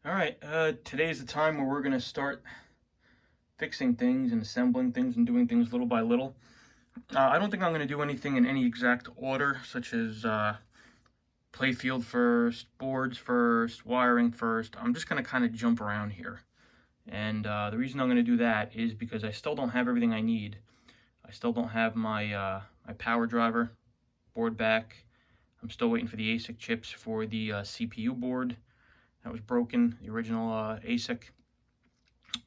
All right, today's the time where we're going to start fixing things and assembling things and doing things little by little. I don't think I'm going to do anything in any exact order, such as playfield first, boards first, wiring first. I'm just going to kind of jump around here. And the reason I'm going to do that is because I still don't have everything I need. I still don't have my power driver board back. I'm still waiting for the ASIC chips for the CPU board. That was broken, the original ASIC.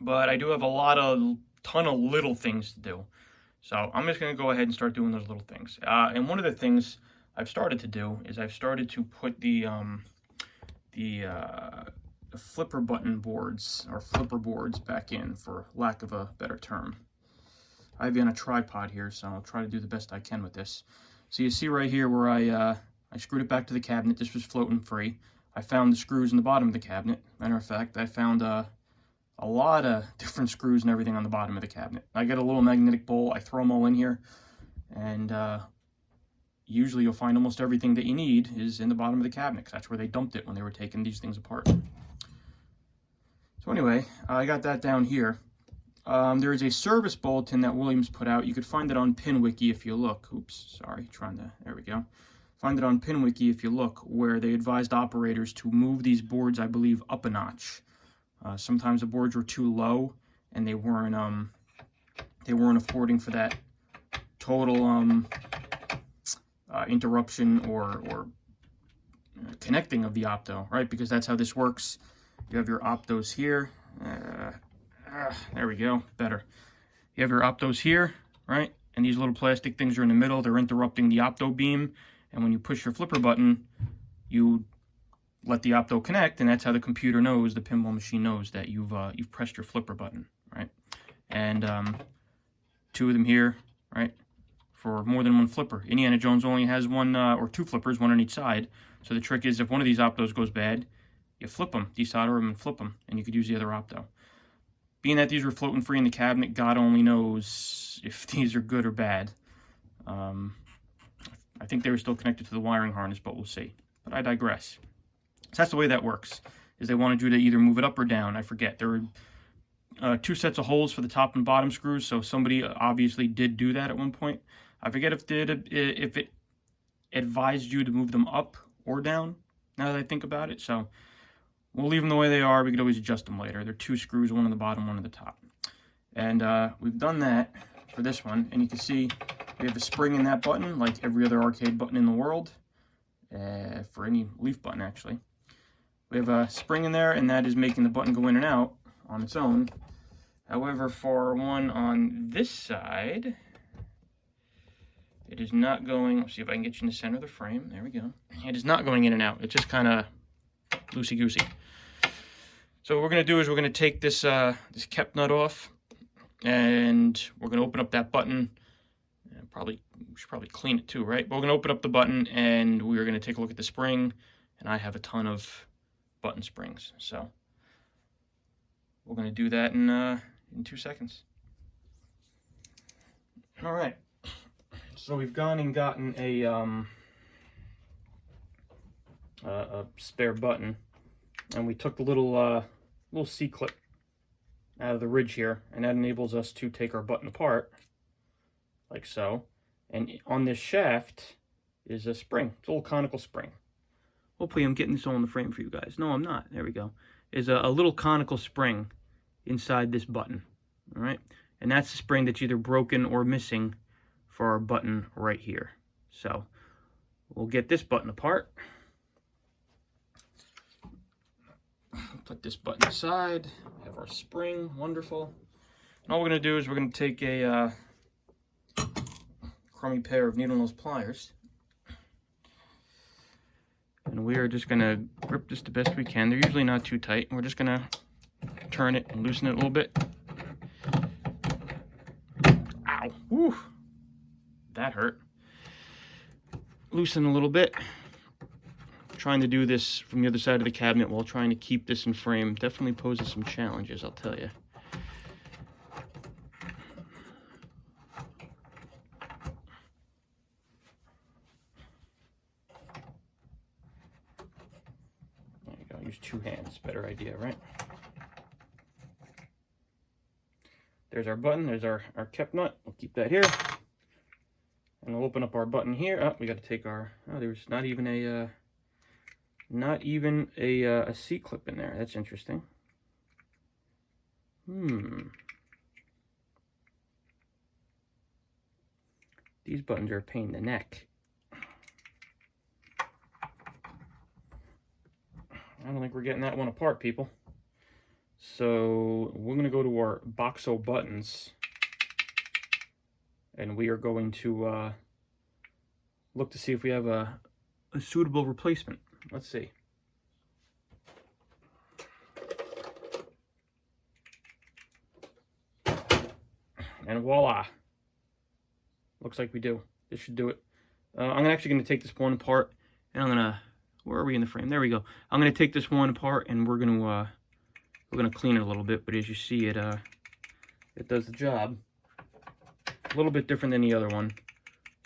But I do have a ton of little things to do. So I'm just going to go ahead and start doing those little things. And one of the things I've started to do is I've started to put the flipper button boards or flipper boards back in, for lack of a better term. I have you on a tripod here, so I'll try to do the best I can with this. So you see right here where I screwed it back to the cabinet. This was floating free. I found the screws in the bottom of the cabinet. Matter of fact, I found a lot of different screws and everything on the bottom of the cabinet. I get a little magnetic bowl. I throw them all in here, and usually you'll find almost everything that you need is in the bottom of the cabinet, because that's where they dumped it when they were taking these things apart. So anyway, I got that down here. There is a service bulletin that Williams put out. You could find it on PinWiki if you look. Oops, sorry, there we go. Find it on PinWiki if you look, where they advised operators to move these boards, I believe, up a notch. Sometimes the boards were too low, and they weren't affording for that total interruption or connecting of the opto, right? Because that's how this works. You have your optos here. There we go, better. You have your optos here, right? And these little plastic things are in the middle. They're interrupting the opto beam. And when you push your flipper button, you let the opto connect, and that's how the computer knows, the pinball machine knows that you've pressed your flipper button, right? And two of them here, right, for more than one flipper. Indiana Jones only has one or two flippers, one on each side. So the trick is, if one of these optos goes bad, you flip them, desolder them, and flip them, and you could use the other opto. Being that these were floating free in the cabinet, God only knows if these are good or bad. I think they were still connected to the wiring harness, but we'll see. But I digress. So that's the way that works, is they wanted you to either move it up or down. I forget. There were two sets of holes for the top and bottom screws, so somebody obviously did do that at one point. I forget if it advised you to move them up or down, now that I think about it. So we'll leave them the way they are. We could always adjust them later. They're two screws, one on the bottom, one on the top. And we've done that for this one, and you can see we have a spring in that button, like every other arcade button in the world, for any leaf button actually. We have a spring in there, and that is making the button go in and out on its own. However, for one on this side, it is not going. Let's see if I can get you in the center of the frame. There we go. It is not going in and out. It's just kind of loosey-goosey. So what we're going to do is we're going to take this this cap nut off, and we're going to open up that button. We should probably clean it too, right? But we're going to open up the button, and we're going to take a look at the spring, and I have a ton of button springs. So we're going to do that in 2 seconds. All right. So we've gone and gotten a spare button, and we took the little C-clip out of the ridge here, and that enables us to take our button apart, like so. And on this shaft is a spring. It's a little conical spring. Hopefully I'm getting this all in the frame for you guys. No, I'm not. There we go. Is a little conical spring inside this button. All right? And that's the spring that's either broken or missing for our button right here. So we'll get this button apart. Put this button aside. Have our spring. Wonderful. And all we're going to do is we're going to take a crummy pair of needle nose pliers, and we are just going to grip this the best we can. They're usually not too tight. We're just going to turn it and loosen it a little bit. Ow! Whew! That hurt. Loosen a little bit. Trying to do this from the other side of the cabinet while trying to keep this in frame definitely poses some challenges, I'll tell you. use two hands. Better idea, right? There's our button. There's our cap nut. We'll keep that here. And we'll open up our button here. Oh, we got to take our... Oh, there's not even a seat clip in there. That's interesting. These buttons are a pain in the neck. I don't think we're getting that one apart, people. So we're going to go to our box of buttons, and we are going to look to see if we have a suitable replacement. Let's see. And voila. Looks like we do. This should do it. I'm actually going to take this one apart, and I'm going to... Where are we in the frame? There we go. I'm going to take this one apart, and we're going to clean it a little bit. But as you see, it does the job. A little bit different than the other one,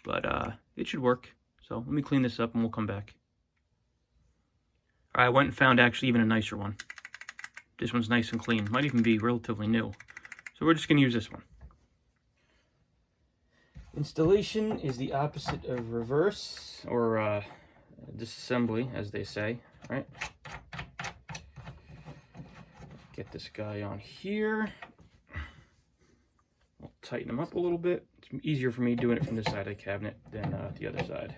but it should work. So let me clean this up, and we'll come back. All right, I went and found actually even a nicer one. This one's nice and clean. Might even be relatively new. So we're just going to use this one. Installation is the opposite of reverse, or disassembly, as they say, right? Get this guy on here. I'll tighten him up a little bit. It's easier for me doing it from this side of the cabinet than the other side.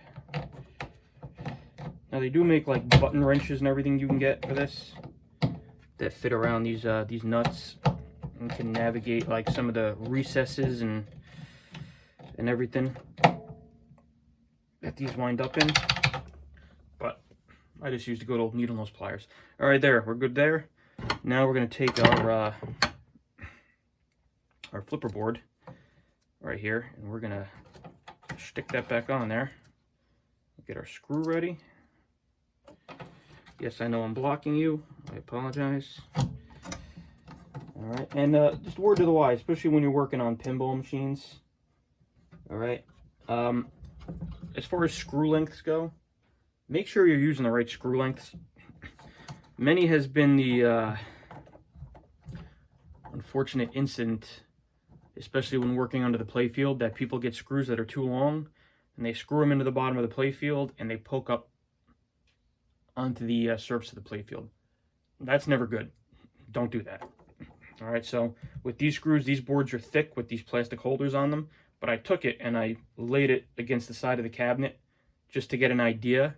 Now they do make like button wrenches and everything you can get for this that fit around these nuts and can navigate like some of the recesses and everything that these wind up in. But I just used a good old needle nose pliers. All right, there, we're good there. Now we're going to take our flipper board right here, and we're going to stick that back on there. Get our screw ready. Yes, I know I'm blocking you. I apologize. All right, and just a word to the wise, especially when you're working on pinball machines. All right, as far as screw lengths go, make sure you're using the right screw lengths. Many has been the unfortunate incident, especially when working under the playfield, that people get screws that are too long, and they screw them into the bottom of the playfield, and they poke up onto the surface of the playfield. That's never good. Don't do that. All right, so with these screws, these boards are thick with these plastic holders on them, but I took it and I laid it against the side of the cabinet just to get an idea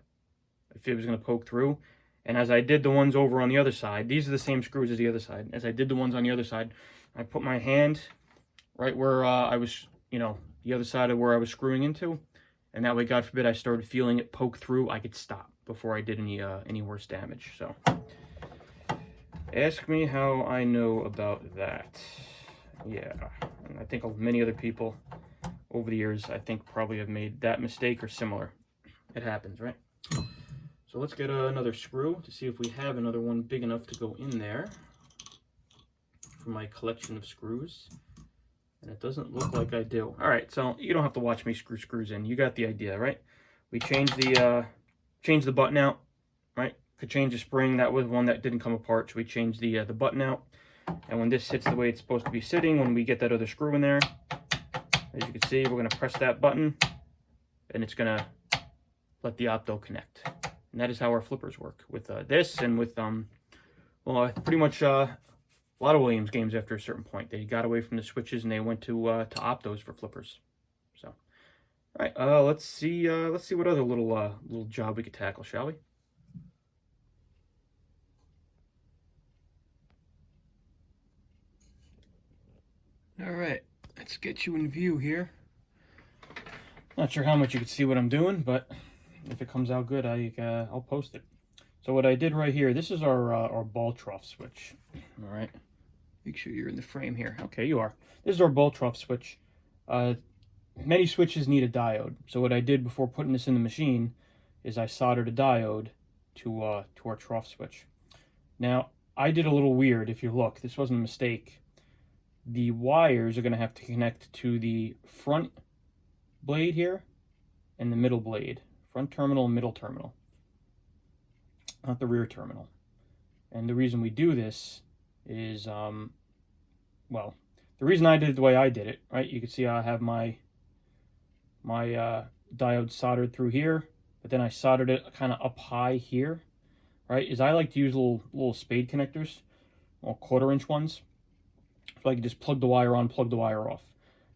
if it was going to poke through. And as I did the ones over on the other side, these are the same screws as the other side. As I did the ones on the other side, I put my hand right where I was, the other side of where I was screwing into. And that way, God forbid, I started feeling it poke through, I could stop before I did any worse damage. So, ask me how I know about that. Yeah, and I think many other people over the years, I think, probably have made that mistake or similar. It happens, right? So let's get another screw to see if we have another one big enough to go in there for my collection of screws. And it doesn't look like I do. All right, so you don't have to watch me screw screws in. You got the idea, right? We changed the button out, right? Could change the spring. That was one that didn't come apart, so we changed the button out. And when this sits the way it's supposed to be sitting, when we get that other screw in there, as you can see, we're going to press that button, and it's going to let the opto connect. And that is how our flippers work with this and with, well, pretty much a lot of Williams games after a certain point. They got away from the switches and they went to optos for flippers. So, all right, let's see what other little job we could tackle, shall we? All right, let's get you in view here. Not sure how much you can see what I'm doing, but if it comes out good, I'll post it. So what I did right here, this is our ball trough switch. All right, make sure you're in the frame here. Okay, you are. This is our ball trough switch. Many switches need a diode. So what I did before putting this in the machine is I soldered a diode to our trough switch. Now, I did a little weird. If you look, this wasn't a mistake. The wires are going to have to connect to the front blade here and the middle blade. Front terminal and middle terminal. Not the rear terminal. And the reason we do this is, well, the reason I did it the way I did it, right? You can see I have my diode soldered through here, but then I soldered it kind of up high here, right? Is I like to use little spade connectors, or 1/4-inch ones, so I can just plug the wire on, plug the wire off.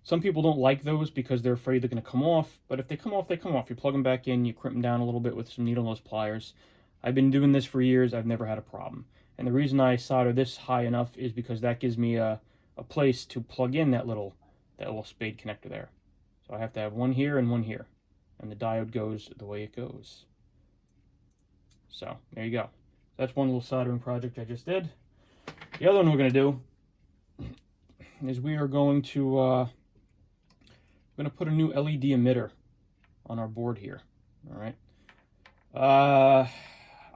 Some people don't like those because they're afraid they're going to come off, but if they come off, they come off. You plug them back in, you crimp them down a little bit with some needle nose pliers. I've been doing this for years. I've never had a problem. And the reason I solder this high enough is because that gives me a place to plug in that little spade connector there. So I have to have one here and one here. And the diode goes the way it goes. So there you go. That's one little soldering project I just did. The other one we're going to do is we are going to put a new LED emitter on our board here. All right.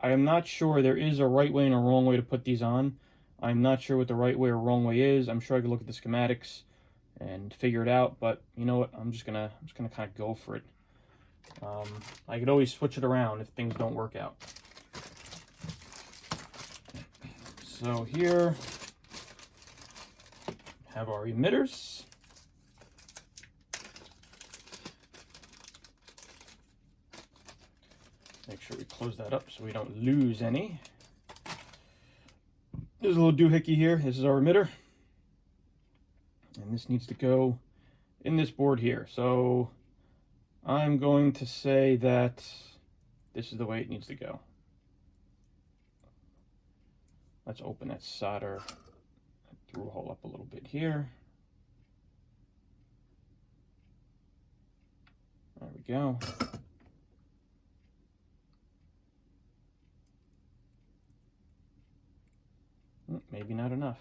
I am not sure there is a right way and a wrong way to put these on. I'm not sure what the right way or wrong way is. I'm sure I could look at the schematics and figure it out, but you know what? I'm just gonna kind of go for it. I could always switch it around if things don't work out. So here have our emitters. Make sure we close that up so we don't lose any. There's a little doohickey here. This is our emitter. And this needs to go in this board here. So I'm going to say that this is the way it needs to go. Let's open that solder through a hole up a little bit here. There we go. Maybe not enough.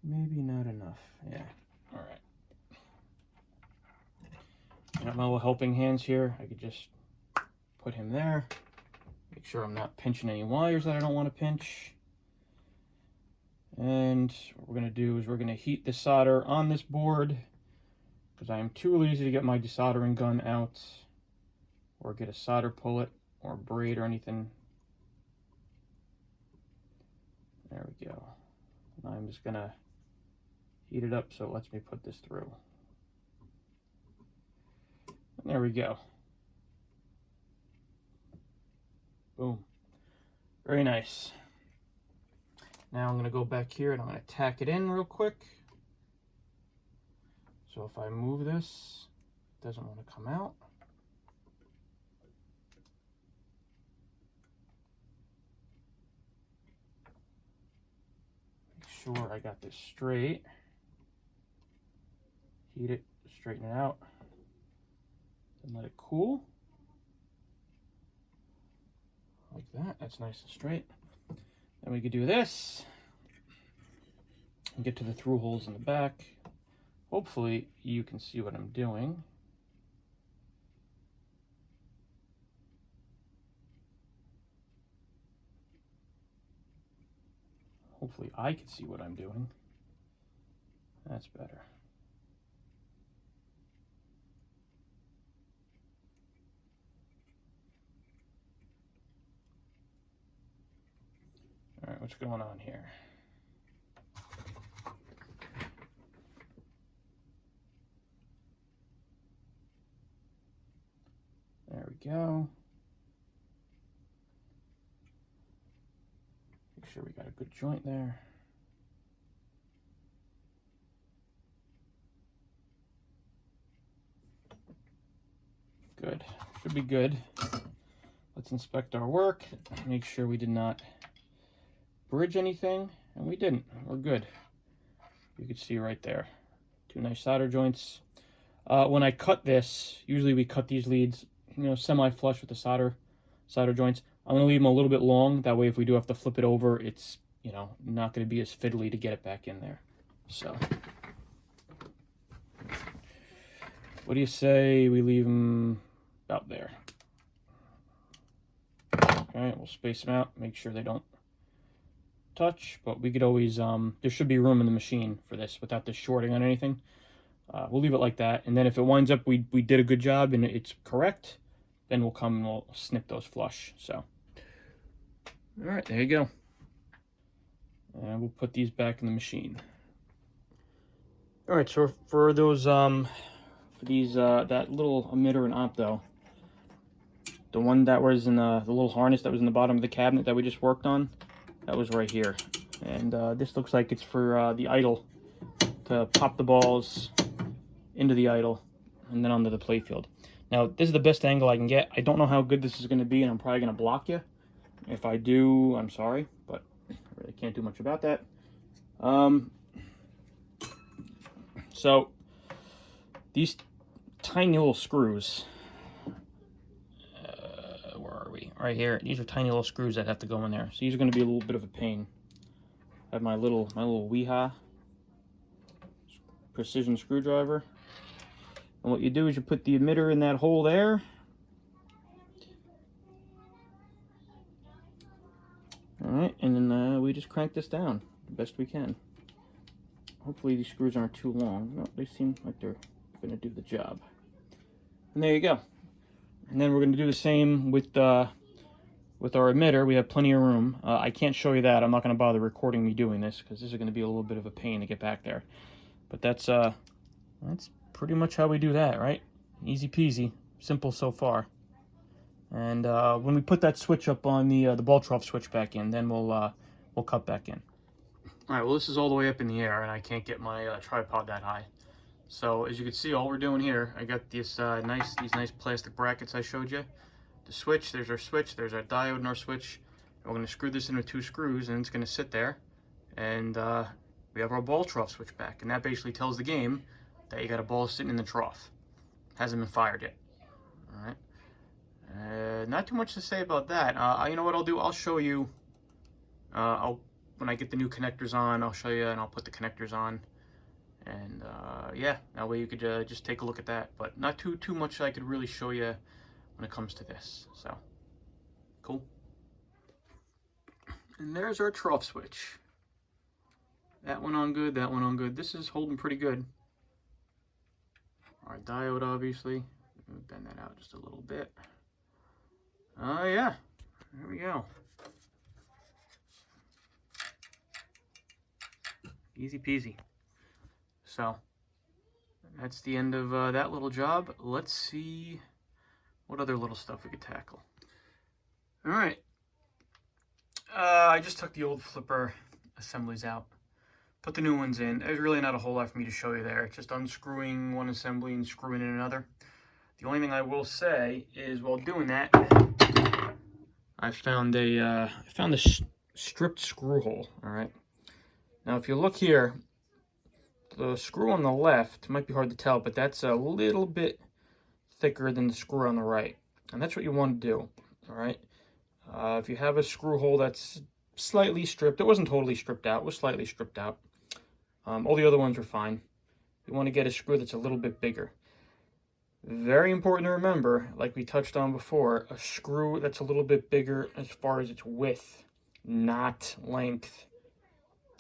Maybe not enough. Yeah. All right. I got my little helping hands here. I could just put him there. Make sure I'm not pinching any wires that I don't want to pinch. And what we're going to do is we're going to heat the solder on this board because I am too lazy to get my desoldering gun out or get a solder pullet or braid or anything. There we go. And I'm just going to heat it up so it lets me put this through. And there we go. Boom. Very nice. Now I'm going to go back here and I'm going to tack it in real quick. So if I move this, it doesn't want to come out. Make sure I got this straight. Heat it, straighten it out, and let it cool. Like that. That's nice and straight. Then we could do this and get to the through holes in the back. Hopefully you can see what I'm doing. Hopefully I can see what I'm doing. That's better. All right, what's going on here? There we go. Make sure we got a good joint there. Good. Should be good. Let's inspect our work. Make sure we did not bridge anything, and we didn't. We're good. You can see right there. Two nice solder joints. When I cut this, usually we cut these leads, semi-flush with the solder joints. I'm going to leave them a little bit long. That way, if we do have to flip it over, it's, not going to be as fiddly to get it back in there. So, what do you say we leave them about there? Okay, we'll space them out. Make sure they don't touch, but we could always, there should be room in the machine for this without this shorting on anything. We'll leave it like that, and then if it winds up we did a good job and it's correct, then we'll come and we'll snip those flush. So All right, there you go. And we'll put these back in the machine. All right, so for those for these that little emitter and opto, the one that was in the little harness that was in the bottom of the cabinet that we just worked on, that was right here. And this looks like it's for the idle, to pop the balls into the idle and then onto the playfield. Now, this is the best angle I can get. I don't know how good this is going to be, and I'm probably going to block you. If I do, I'm sorry, but I really can't do much about that. So, these tiny little screws, where are we? Right here. These are tiny little screws that have to go in there. So these are going to be a little bit of a pain. I have my little Weeha precision screwdriver. And what you do is you put the emitter in that hole there. Alright, and then we just crank this down the best we can. Hopefully these screws aren't too long. No, they seem like they're going to do the job. And there you go. And then we're going to do the same with our emitter. We have plenty of room. I can't show you that. I'm not going to bother recording me doing this because this is going to be a little bit of a pain to get back there. But that's pretty much how we do that, right? Easy peasy. Simple so far. And when we put that switch up on the ball trough switch back in, then we'll cut back in. All right, well, this is all the way up in the air, and I can't get my tripod that high. So as you can see, all we're doing here, I got this these nice plastic brackets I showed you. The switch, there's our diode and our switch. And we're going to screw this into 2 screws, and it's going to sit there. And we have our ball trough switch back, and that basically tells the game that you got a ball sitting in the trough. Hasn't been fired yet. All right. Not too much to say about that. You know what I'll do? I'll show you. When I get the new connectors on, I'll show you, and I'll put the connectors on. And yeah, that way you could just take a look at that. But not too much I could really show you when it comes to this. So, cool. And there's our trough switch. That one on good, that one on good. This is holding pretty good. Our diode, obviously. Bend that out just a little bit. Yeah, there we go. Easy peasy. So, that's the end of that little job. Let's see what other little stuff we could tackle. All right. I just took the old flipper assemblies out. Put the new ones in. There's really not a whole lot for me to show you there. It's just unscrewing one assembly and screwing in another. The only thing I will say is while doing that, I found a stripped screw hole. All right. Now, if you look here, the screw on the left might be hard to tell, but that's a little bit thicker than the screw on the right, and that's what you want to do. All right. If you have a screw hole that's slightly stripped, it wasn't totally stripped out. It was slightly stripped out. All the other ones were fine. You want to get a screw that's a little bit bigger. Very important to remember, like we touched on before, a screw that's a little bit bigger as far as its width, not length.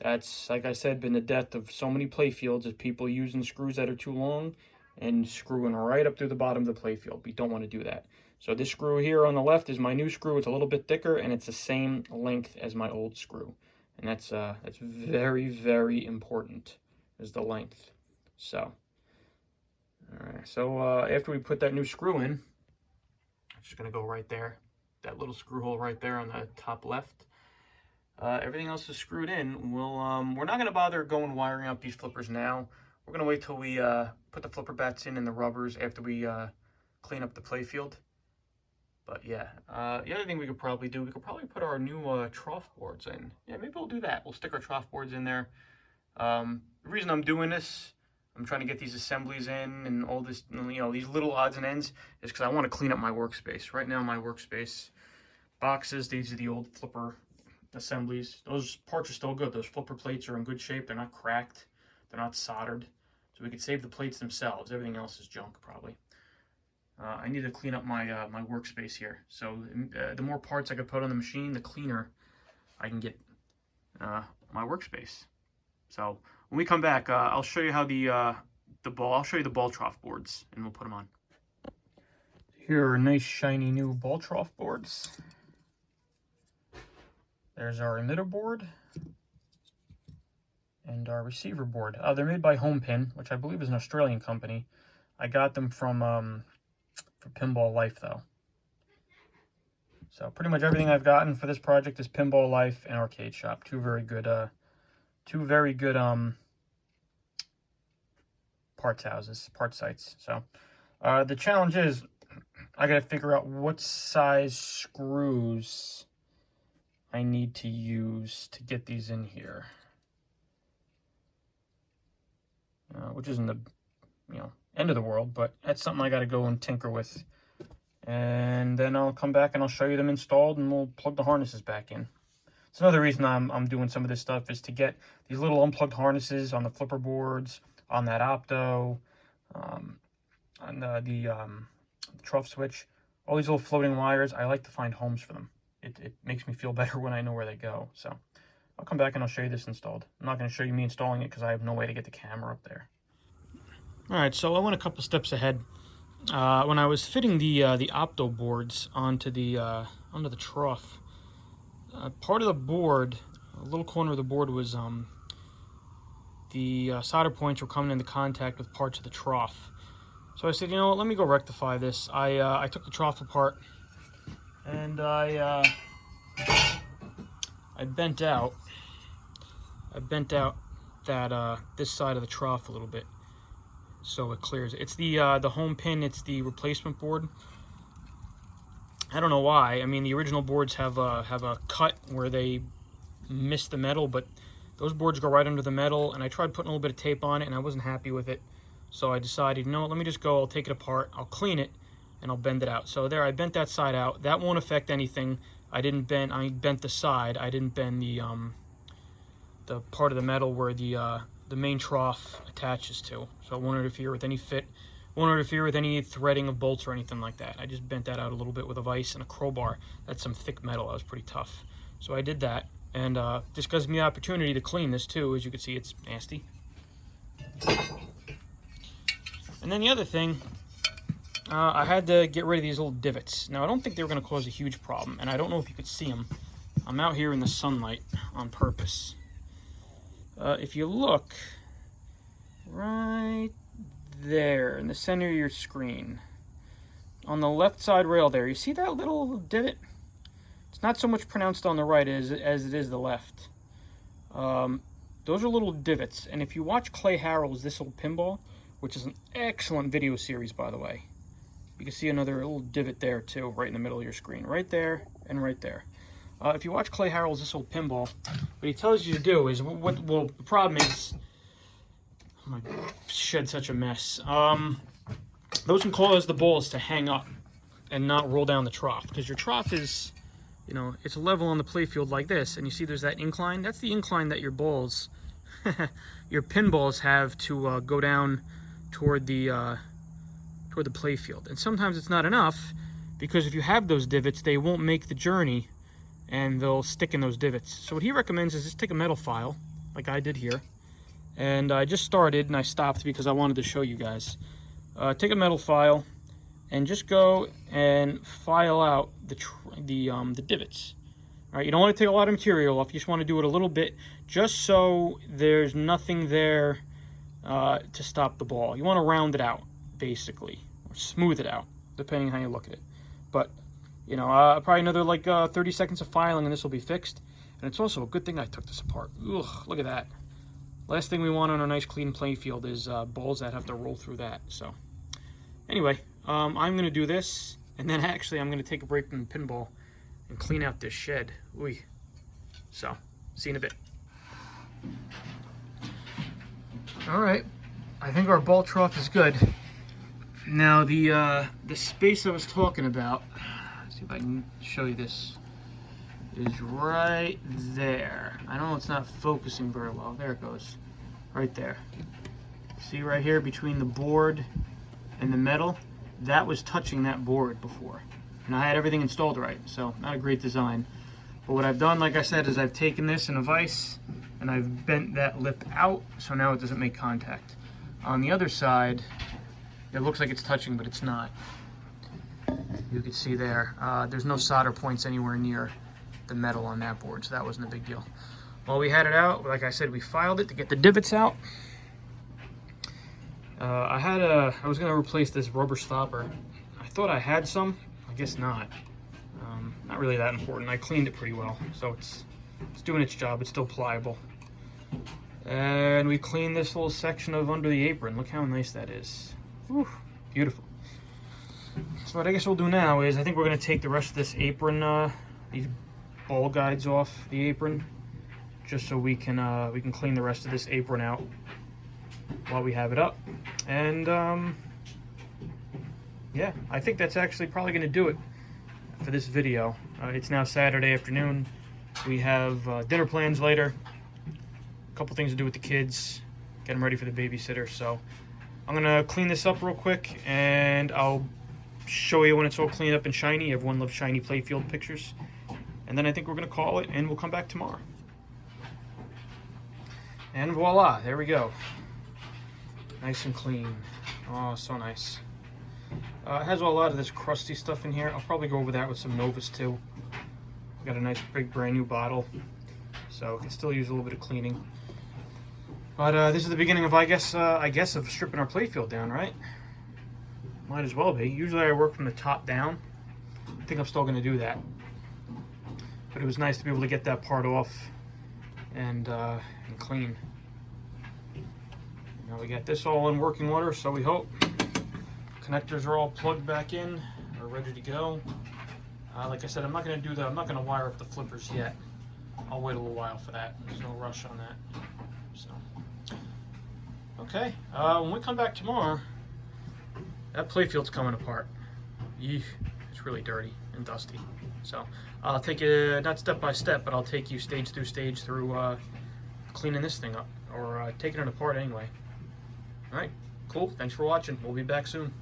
That's, like I said, been the death of so many playfields is people using screws that are too long and screwing right up through the bottom of the playfield. We don't want to do that. So this screw here on the left is my new screw. It's a little bit thicker, and it's the same length as my old screw. And that's very, very important, is the length. So, all right. So after we put that new screw in, I'm just going to go right there. That little screw hole right there on the top left. Everything else is screwed in. We're not going to bother going wiring up these flippers now. We're going to wait till we put the flipper bats in and the rubbers after we clean up the playfield. But yeah, the other thing we could probably do, we could probably put our new trough boards in. Yeah, maybe we'll do that. We'll stick our trough boards in there. The reason I'm doing this, I'm trying to get these assemblies in and all this, these little odds and ends, is because I want to clean up my workspace. Right now, my workspace boxes, these are the old flipper assemblies. Those parts are still good. Those flipper plates are in good shape. They're not cracked. They're not soldered. So we could save the plates themselves. Everything else is junk, probably. I need to clean up my my workspace here. So the more parts I could put on the machine, the cleaner I can get my workspace. So when we come back, I'll show you how I'll show you the ball trough boards, and we'll put them on. Here are nice shiny new ball trough boards. There's our emitter board and our receiver board. They're made by Home Pin, which I believe is an Australian company. I got them from for Pinball Life, though. So pretty much everything I've gotten for this project is Pinball Life and Arcade Shop. Two very good parts sites. So the challenge is I gotta figure out what size screws I need to use to get these in here, which isn't the end of the world, but that's something I gotta go and tinker with, and then I'll come back and I'll show you them installed, and we'll plug the harnesses back in. It's another reason I'm doing some of this stuff, is to get these little unplugged harnesses on the flipper boards, on that opto, on the trough switch, all these little floating wires. I like to find homes for them. It makes me feel better when I know where they go. So I'll come back and I'll show you this installed. I'm not going to show you me installing it because I have no way to get the camera up there. All right, so I went a couple steps ahead. When I was fitting the opto boards onto the trough, part of the board, a little corner of the board was the solder points were coming into contact with parts of the trough. So I said, you know what, let me go rectify this. I took the trough apart, and I bent out that this side of the trough a little bit, so it clears. It's the Home Pin. It's the replacement board. I don't know why. I mean, the original boards have a cut where they miss the metal, but those boards go right under the metal, and I tried putting a little bit of tape on it, and I wasn't happy with it. So I decided, no, let me just go, I'll take it apart, I'll clean it, and I'll bend it out. So there, I bent that side out. That won't affect anything. I bent the side. I didn't bend the part of the metal where the main trough attaches to. So it won't interfere with any fit, won't interfere with any threading of bolts or anything like that. I just bent that out a little bit with a vise and a crowbar. That's some thick metal. That was pretty tough. So I did that, and this gives me the opportunity to clean this too. As you can see, it's nasty. And then the other thing, I had to get rid of these little divots. Now, I don't think they were going to cause a huge problem, and I don't know if you could see them. I'm out here in the sunlight on purpose. If you look right there in the center of your screen, on the left side rail there, you see that little divot? It's not so much pronounced on the right as it is the left. Those are little divots, and if you watch Clay Harrell's This Old Pinball, which is an excellent video series, by the way, you can see another little divot there too, right in the middle of your screen, right there and right there. If you watch Clay Harrell's This Old Pinball, what he tells you to do is, well, the problem is, oh my, shed such a mess. Those can cause the balls to hang up and not roll down the trough, because your trough is, it's level on the playfield like this, and you see there's that incline. That's the incline that your balls, your pinballs have to go down toward the playfield. And sometimes it's not enough, because if you have those divots, they won't make the journey, and they'll stick in those divots. So what he recommends is just take a metal file, like I did here, and I just started and I stopped because I wanted to show you guys. Take a metal file and just go and file out the divots. All right, you don't want to take a lot of material off. You just want to do it a little bit, just so there's nothing there to stop the ball. You want to round it out, basically, or smooth it out, depending on how you look at it. But probably another like 30 seconds of filing, and this will be fixed. And it's also a good thing I took this apart. Ugh, look at that. Last thing we want on a nice clean playing field is balls that have to roll through that. So anyway, I'm going to do this, and then actually I'm going to take a break from the pinball and clean out this shed. Ooh. So, see you in a bit. All right, I think our ball trough is good. Now the space I was talking about, let's see if I can show you this, is right there. I know it's not focusing very well. There it goes, right there. See right here between the board and the metal? That was touching that board before. And I had everything installed right, so not a great design. But what I've done, like I said, is I've taken this in a vise and I've bent that lip out, so now it doesn't make contact. On the other side, it looks like it's touching, but it's not. You can see there, there's no solder points anywhere near the metal on that board, so that wasn't a big deal. While we had it out, like I said, we filed it to get the divots out. I was going to replace this rubber stopper. I thought I had some, I guess not. Not really that important. I cleaned it pretty well, so it's doing its job. It's still pliable. And we cleaned this little section of under the apron. Look how nice that is. Whew, beautiful. So what I guess we'll do now is I think we're going to take the rest of this apron, these ball guides off the apron, just so we can clean the rest of this apron out while we have it up. And yeah, I think that's actually probably going to do it for this video. It's now Saturday afternoon. We have dinner plans later, a couple things to do with the kids, get them ready for the babysitter. So I'm gonna clean this up real quick and I'll show you when it's all cleaned up and shiny. Everyone loves shiny playfield pictures. And then I think we're gonna call it and we'll come back tomorrow. And voila, there we go. Nice and clean. Oh, so nice. It has a lot of this crusty stuff in here. I'll probably go over that with some Novas too. Got a nice big brand new bottle, so it can still use a little bit of cleaning. But this is the beginning of, I guess of stripping our playfield down, right? Might as well be. Usually I work from the top down. I think I'm still going to do that. But it was nice to be able to get that part off and clean. Now we got this all in working order, so we hope. Connectors are all plugged back in, are ready to go. Like I said, I'm not going to wire up the flippers yet. I'll wait a little while for that. There's no rush on that. So, okay. When we come back tomorrow, that playfield's coming apart. Eesh, it's really dirty and dusty. So I'll take it, not step by step, but I'll take you stage through cleaning this thing up, or taking it apart anyway. All right, cool. Thanks for watching. We'll be back soon.